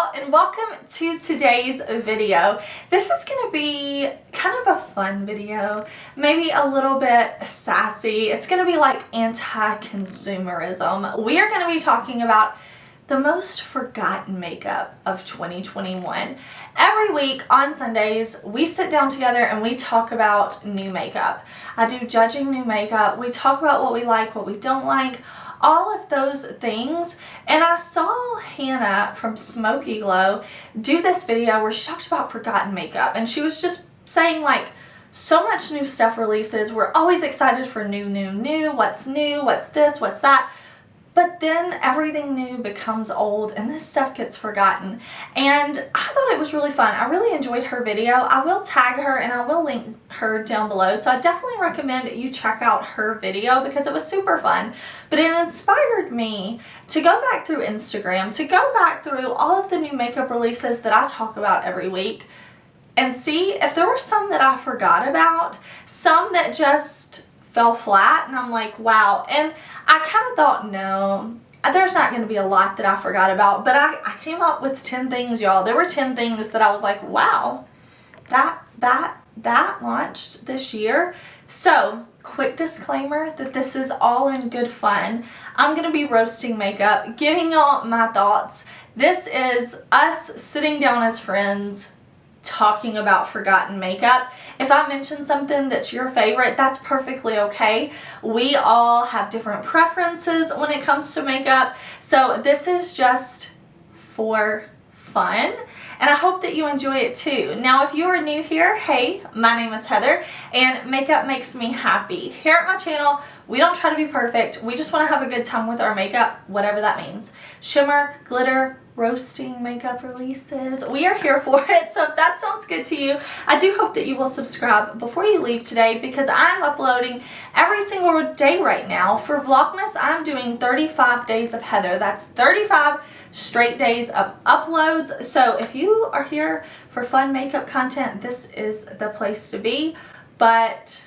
y'all, and welcome to today's video. This is going to be kind of a fun video, maybe a little bit sassy. It's going to be like anti-consumerism. We are going to be talking about the most forgotten makeup of 2021. Every week on Sundays, we sit down together and we talk about new makeup. I do judging new makeup. We talk about what we like, what we don't like, all of those things. And I saw Hannah from Smoky Glow do this video where she talked about forgotten makeup, and she was just saying like so much new stuff releases. We're always excited for new, what's this, what's that. But then everything new becomes old and this stuff gets forgotten. And I thought it was really fun. I really enjoyed her video. I will tag her and I will link her down below. So I definitely recommend you check out her video because it was super fun. But it inspired me to go back through Instagram, to go back through all of the new makeup releases that I talk about every week and see if there were some that I forgot about, some that just fell flat, and I'm like, wow. And I kind of thought, no, there's not going to be a lot that I forgot about, but I came up with 10 things, y'all. There were 10 things that I was like, wow, that launched this year. So, quick disclaimer that this is all in good fun. I'm going to be roasting makeup, giving y'all my thoughts. This is us sitting down as friends, talking about forgotten makeup. If I mention something that's your favorite, that's perfectly okay. We all have different preferences when it comes to makeup, so this is just for fun, and I hope that you enjoy it too. Now, if you are new here, hey, my name is Heather, and makeup makes me happy. Here at my channel, we don't try to be perfect. We just want to have a good time with our makeup, whatever that means. Shimmer, glitter, roasting makeup releases. We are here for it, so if that sounds good to you, I do hope that you will subscribe before you leave today because I'm uploading every single day right now. For Vlogmas, I'm doing 35 days of Heather. That's 35 straight days of uploads. So if you are here for fun makeup content, this is the place to be. But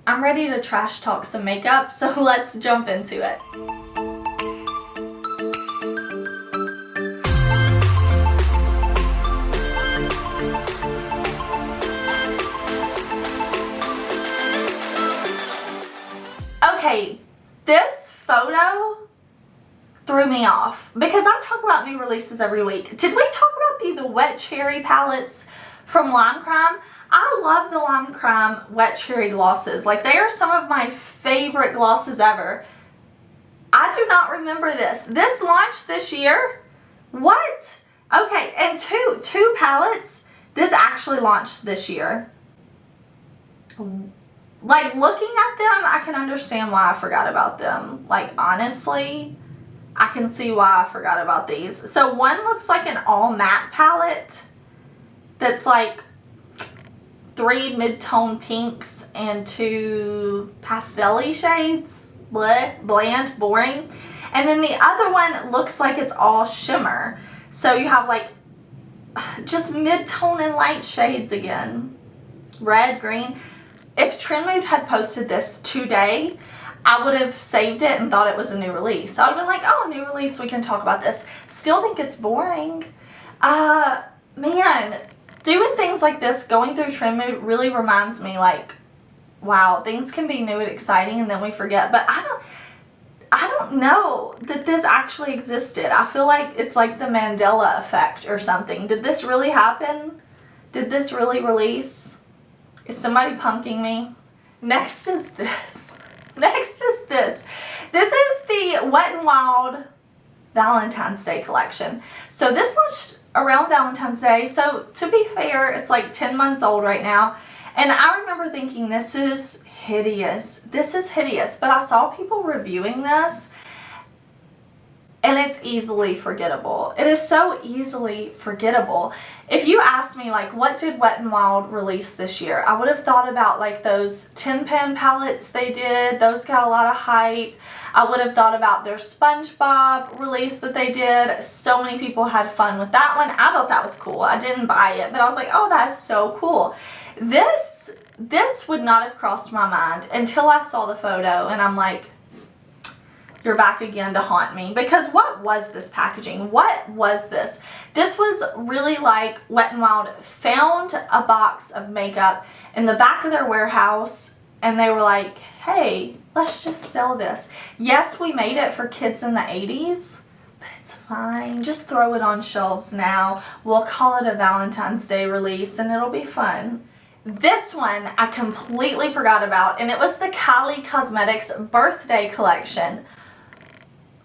I'm ready to trash talk some makeup, so let's jump into it. Okay, this photo threw me off because I talk about new releases every week. Did we talk about these wet cherry palettes from Lime Crime? I love the Lime Crime wet cherry glosses. Like, they are some of my favorite glosses ever. I do not remember this. This launched this year? What? Okay, and two palettes. This actually launched this year. Like, looking at them, I can understand why I forgot about them. Like, honestly, I can see why I forgot about these. So one looks like an all matte palette that's like 3 mid-tone pinks and 2 pastel-y shades. Bleh, bland, boring. And then the other one looks like it's all shimmer. So you have like just mid-tone and light shades again. Red, green. If Trend Mood had posted this today, I would have saved it and thought it was a new release. I would have been like, oh, new release, we can talk about this. Still think it's boring. Man, doing things like this, going through Trend Mood really reminds me like, wow, things can be new and exciting and then we forget. But I don't know that this actually existed. I feel like it's like the Mandela effect or something. Did this really happen? Did this really release? Is somebody punking me? Next is this. Next is this. This is the Wet n Wild Valentine's Day collection. So this launched around Valentine's Day. So to be fair, it's like 10 months old right now. And I remember thinking, this is hideous. This is hideous. But I saw people reviewing this, and it's easily forgettable. It is so easily forgettable. If you asked me, like, what did Wet n Wild release this year? I would have thought about, like, those Tin Pan palettes they did. Those got a lot of hype. I would have thought about their SpongeBob release that they did. So many people had fun with that one. I thought that was cool. I didn't buy it, but I was like, oh, that's so cool. This would not have crossed my mind until I saw the photo, and I'm like, you're back again to haunt me. Because what was this packaging? What was this? This was really like Wet n Wild found a box of makeup in the back of their warehouse and they were like, hey, let's just sell this. Yes, we made it for kids in the 80s, but it's fine. Just throw it on shelves now. We'll call it a Valentine's Day release and it'll be fun. This one I completely forgot about, and it was the Cali Cosmetics birthday collection.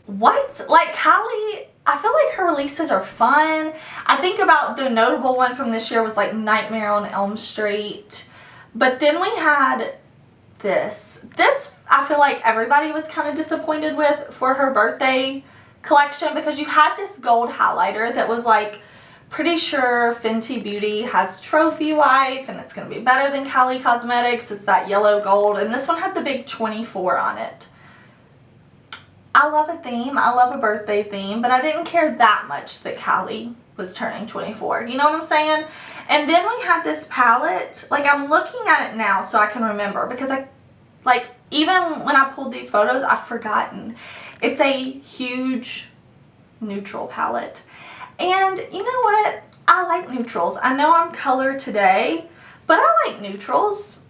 What? Like, Cali, I feel like her releases are fun. I think about the notable one from this year was like Nightmare on Elm Street. But then we had this. This, I feel like everybody was kind of disappointed with for her birthday collection, because you had this gold highlighter that was like, pretty sure Fenty Beauty has Trophy Wife and it's going to be better than Cali Cosmetics. It's that yellow gold, and this one had the big 24 on it. I love a theme. I love a birthday theme, but I didn't care that much that Cali was turning 24. You know what I'm saying? And then we had this palette. Like, I'm looking at it now so I can remember, because even when I pulled these photos, I've forgotten. It's a huge neutral palette. And you know what? I like neutrals. I know I'm color today, but I like neutrals.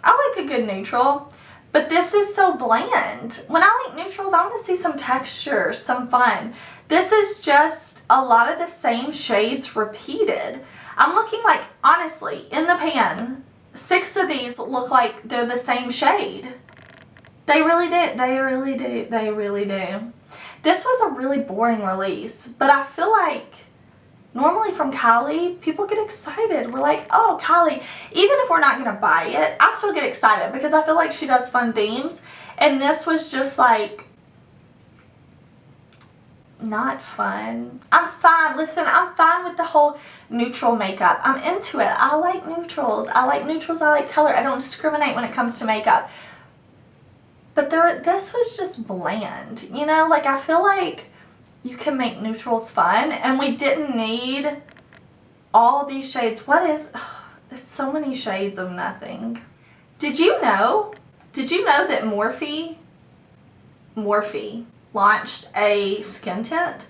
I like a good neutral. But this is so bland. When I like neutrals, I want to see some texture, some fun. This is just a lot of the same shades repeated. I'm looking like, honestly, in the pan, 6 of these look like they're the same shade. They really do. They really do. They really do. This was a really boring release, but I feel like normally from Cali, people get excited. We're like, oh, Cali, even if we're not going to buy it, I still get excited because I feel like she does fun themes. And this was just like, not fun. I'm fine. Listen, I'm fine with the whole neutral makeup. I'm into it. I like neutrals. I like neutrals. I like color. I don't discriminate when it comes to makeup. But this was just bland, you know? Like, I feel like you can make neutrals fun, and we didn't need all these shades. It's so many shades of nothing. Did you know that Morphe launched a skin tint?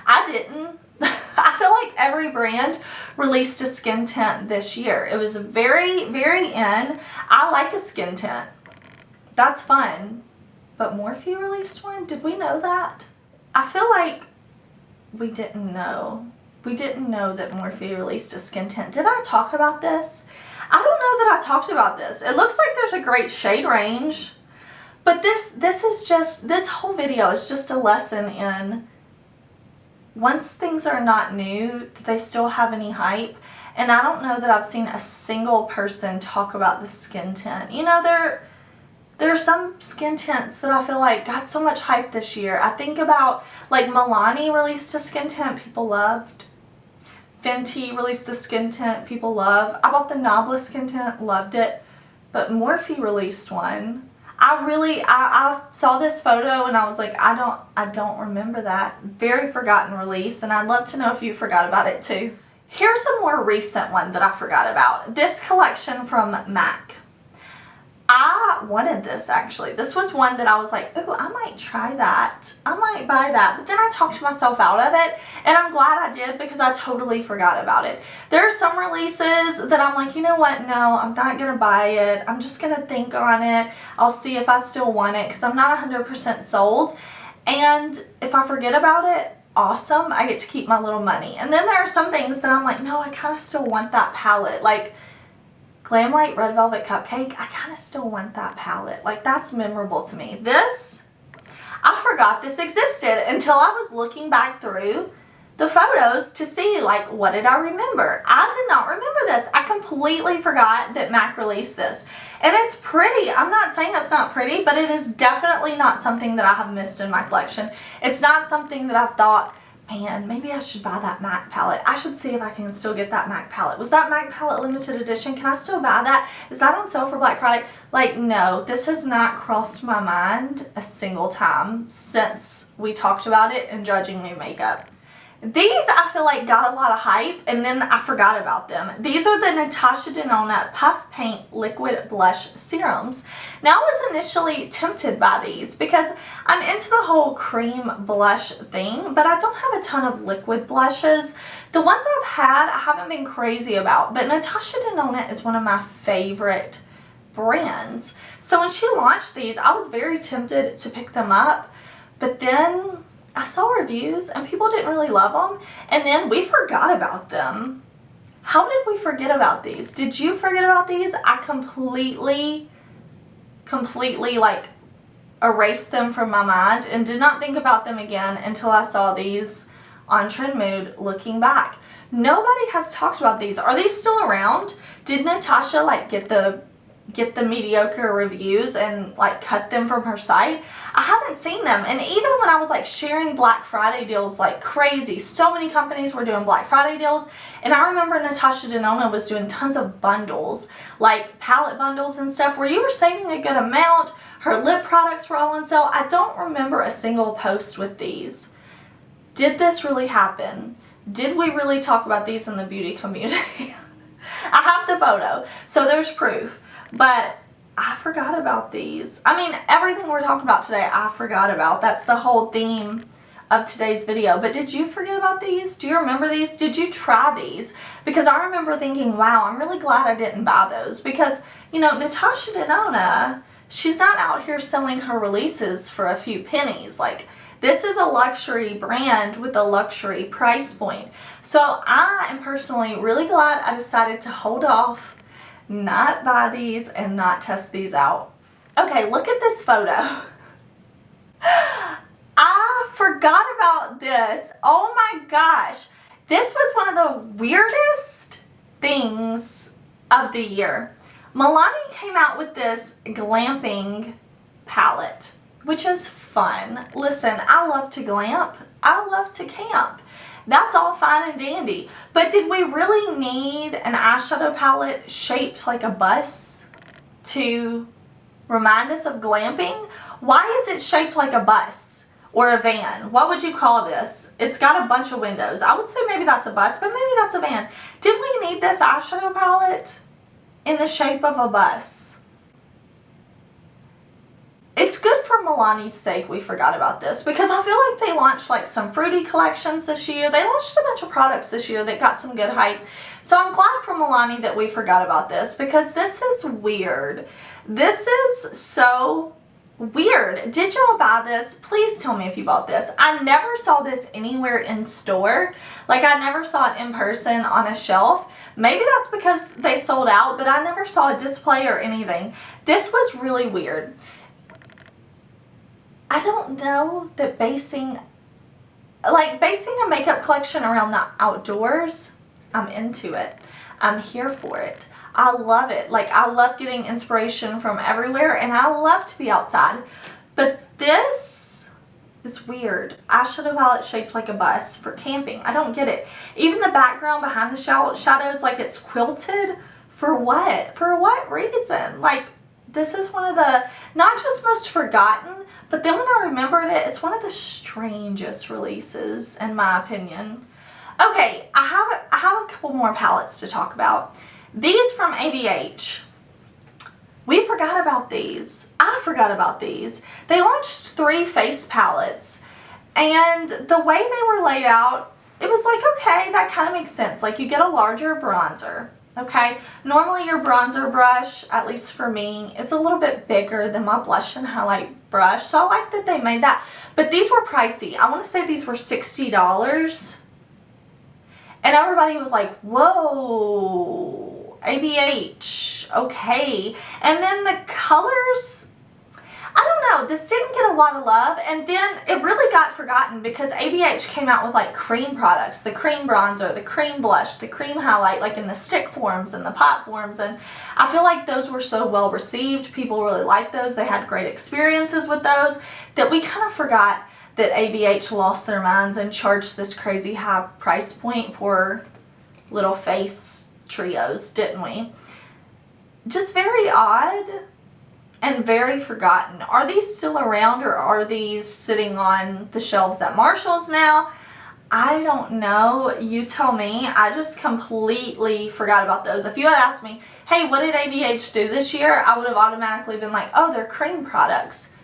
I didn't. I feel like every brand released a skin tint this year. It was very, very in. I like a skin tint. That's fun. But Morphe released one? Did we know that? I feel like we didn't know. We didn't know that Morphe released a skin tint. Did I talk about this? I don't know that I talked about this. It looks like there's a great shade range. But this whole video is just a lesson in, once things are not new, do they still have any hype? And I don't know that I've seen a single person talk about the skin tint. You know, there are some skin tints that I feel like got so much hype this year. I think about, like, Milani released a skin tint people loved. Fenty released a skin tint people love. I bought the Nabla skin tint, loved it. But Morphe released one. I saw this photo and I was like, I don't remember that. Very forgotten release, and I'd love to know if you forgot about it too. Here's a more recent one that I forgot about. This collection from MAC. I wanted this, actually. This was one that I was like, ooh, I might try that. I might buy that. But then I talked myself out of it, and I'm glad I did because I totally forgot about it. There are some releases that I'm like, you know what? No, I'm not going to buy it. I'm just going to think on it. I'll see if I still want it because I'm not 100% sold. And if I forget about it, awesome. I get to keep my little money. And then there are some things that I'm like, no, I kind of still want that palette. Like, Glam Light Red Velvet Cupcake, I kind of still want that palette. Like, that's memorable to me. This, I forgot this existed until I was looking back through the photos to see, like, what did I remember? I did not remember this. I completely forgot that MAC released this. And it's pretty. I'm not saying it's not pretty, but it is definitely not something that I have missed in my collection. It's not something that I've thought, man, maybe I should buy that MAC palette. I should see if I can still get that MAC palette. Was that MAC palette limited edition? Can I still buy that? Is that on sale for Black Friday? Like, no, this has not crossed my mind a single time since we talked about it in judging new makeup. These I feel like got a lot of hype and then I forgot about them. These are the Natasha Denona Puff Paint Liquid Blush Serums. Now I was initially tempted by these because I'm into the whole cream blush thing, but I don't have a ton of liquid blushes. The ones I've had I haven't been crazy about, but Natasha Denona is one of my favorite brands. So when she launched these, I was very tempted to pick them up, but then I saw reviews and people didn't really love them, and then we forgot about them. How did we forget about these? Did you forget about these? I completely like erased them from my mind and did not think about them again until I saw these on Trend Mood looking back. Nobody has talked about these. Are these still around? Did Natasha like get the mediocre reviews and like cut them from her site? I haven't seen them. And even when I was like sharing Black Friday deals like crazy, so many companies were doing Black Friday deals, and I remember Natasha Denona was doing tons of bundles, like palette bundles and stuff, where you were saving a good amount. Her lip products were all on sale. I don't remember a single post with these. Did this really happen? Did we really talk about these in the beauty community? I have the photo, so there's proof. But I forgot about these. I mean, everything we're talking about today, I forgot about. That's the whole theme of today's video. But did you forget about these? Do you remember these? Did you try these? Because I remember thinking, wow, I'm really glad I didn't buy those. Because, you know, Natasha Denona, she's not out here selling her releases for a few pennies. Like, this is a luxury brand with a luxury price point. So I am personally really glad I decided to hold off, not buy these, and not test these out. Okay, look at this photo. I forgot about this. Oh my gosh. This was one of the weirdest things of the year. Milani came out with this glamping palette, which is fun. Listen, I love to glamp. I love to camp. That's all fine and dandy. But did we really need an eyeshadow palette shaped like a bus to remind us of glamping? Why is it shaped like a bus or a van? What would you call this? It's got a bunch of windows. I would say maybe that's a bus, but maybe that's a van. Did we need this eyeshadow palette in the shape of a bus? It's good for Milani's sake we forgot about this, because I feel like they launched like some fruity collections this year. They launched a bunch of products this year that got some good hype. So I'm glad for Milani that we forgot about this, because this is weird. This is so weird. Did y'all buy this? Please tell me if you bought this. I never saw this anywhere in store. Like, I never saw it in person on a shelf. Maybe that's because they sold out, but I never saw a display or anything. This was really weird. I don't know that basing a makeup collection around the outdoors, I'm into it. I'm here for it. I love it. Like, I love getting inspiration from everywhere, and I love to be outside. But this is weird. Eyeshadow palette shaped like a bus for camping. I don't get it. Even the background behind the shadows, like it's quilted. For what? For what reason? Like, this is one of the, not just most forgotten, but then when I remembered it, it's one of the strangest releases, in my opinion. Okay, I have a couple more palettes to talk about. These from ABH. We forgot about these. I forgot about these. They launched 3 face palettes, and the way they were laid out, it was like, okay, that kind of makes sense. Like, you get a larger bronzer. Okay, normally your bronzer brush, at least for me, is a little bit bigger than my blush and highlight brush. So I like that they made that. But these were pricey. I want to say these were $60. And everybody was like, whoa, ABH, okay. And then the colors, I don't know, this didn't get a lot of love, and then it really got forgotten because ABH came out with like cream products, the cream bronzer, the cream blush, the cream highlight, like in the stick forms and the pot forms, and I feel like those were so well received. People really liked those. They had great experiences with those that we kind of forgot that ABH lost their minds and charged this crazy high price point for little face trios, didn't we? Just very odd. And very forgotten. Are these still around, or are these sitting on the shelves at Marshall's now? I don't know. You tell me. I just completely forgot about those. If you had asked me, hey, what did ABH do this year? I would have automatically been like, oh, they're cream products.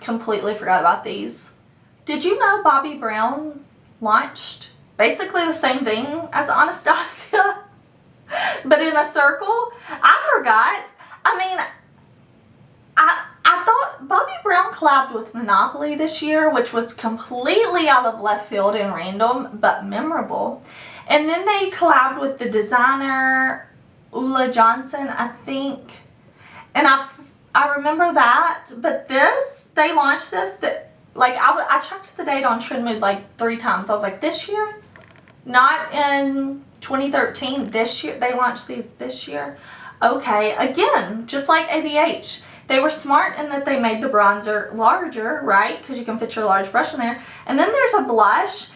Completely forgot about these. Did you know Bobbi Brown launched basically the same thing as Anastasia, but in a circle? I forgot. I mean, I thought Bobbi Brown collabed with Monopoly this year, which was completely out of left field and random, but memorable. And then they collabed with the designer Ulla Johnson, I think. And I remember that, but they launched this, like, I checked the date on Trend Mood like 3 times. I was like, this year? Not in 2013, this year? They launched these this year? Okay, again, just like ABH. They were smart in that they made the bronzer larger, right? Because you can fit your large brush in there. And then there's a blush.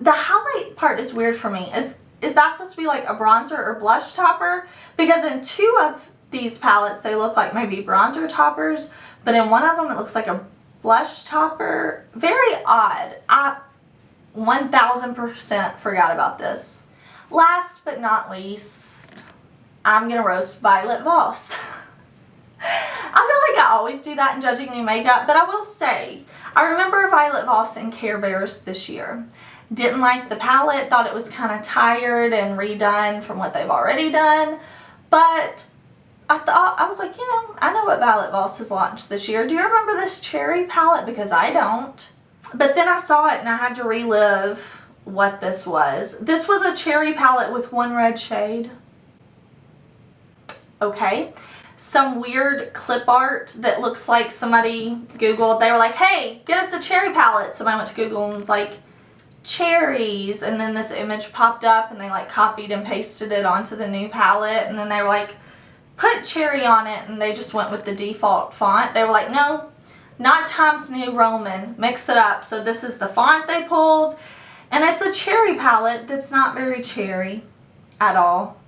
The highlight part is weird for me. Is that supposed to be like a bronzer or blush topper? Because in 2 of these palettes, they look like maybe bronzer toppers. But in one of them, it looks like a blush topper. Very odd. I 1000% forgot about this. Last but not least, I'm going to roast Violet Voss. I feel like I always do that in judging new makeup, but I will say, I remember Violet Voss in Care Bears this year. Didn't like the palette, thought it was kind of tired and redone from what they've already done, but I was like, you know, I know what Violet Voss has launched this year. Do you remember this cherry palette? Because I don't. But then I saw it and I had to relive what this was. This was a cherry palette with 1 red shade. Okay. Some weird clip art that looks like somebody Googled. They were like, hey, get us a cherry palette. Somebody went to Google and was like, cherries. And then this image popped up and they like copied and pasted it onto the new palette. And then they were like, put cherry on it. And they just went with the default font. They were like, no, not Times New Roman. Mix it up. So this is the font they pulled. And it's a cherry palette that's not very cherry at all.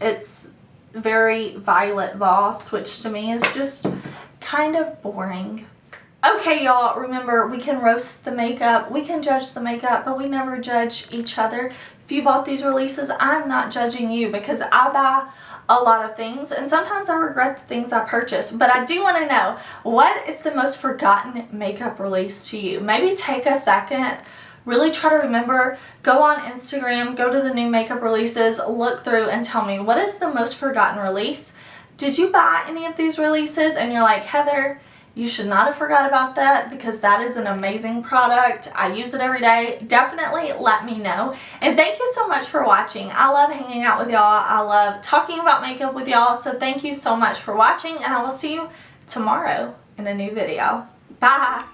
It's very Violet Voss, which to me is just kind of boring. Okay, y'all, remember, we can roast the makeup, we can judge the makeup, but we never judge each other. If you bought these releases, I'm not judging you because I buy a lot of things and sometimes I regret the things I purchase. But I do want to know, what is the most forgotten makeup release to you? Maybe take a second, really try to remember, go on Instagram, go to the new makeup releases, look through and tell me, what is the most forgotten release? Did you buy any of these releases and you're like, Heather, you should not have forgot about that because that is an amazing product. I use it every day. Definitely let me know. And thank you so much for watching. I love hanging out with y'all. I love talking about makeup with y'all. So thank you so much for watching and I will see you tomorrow in a new video. Bye.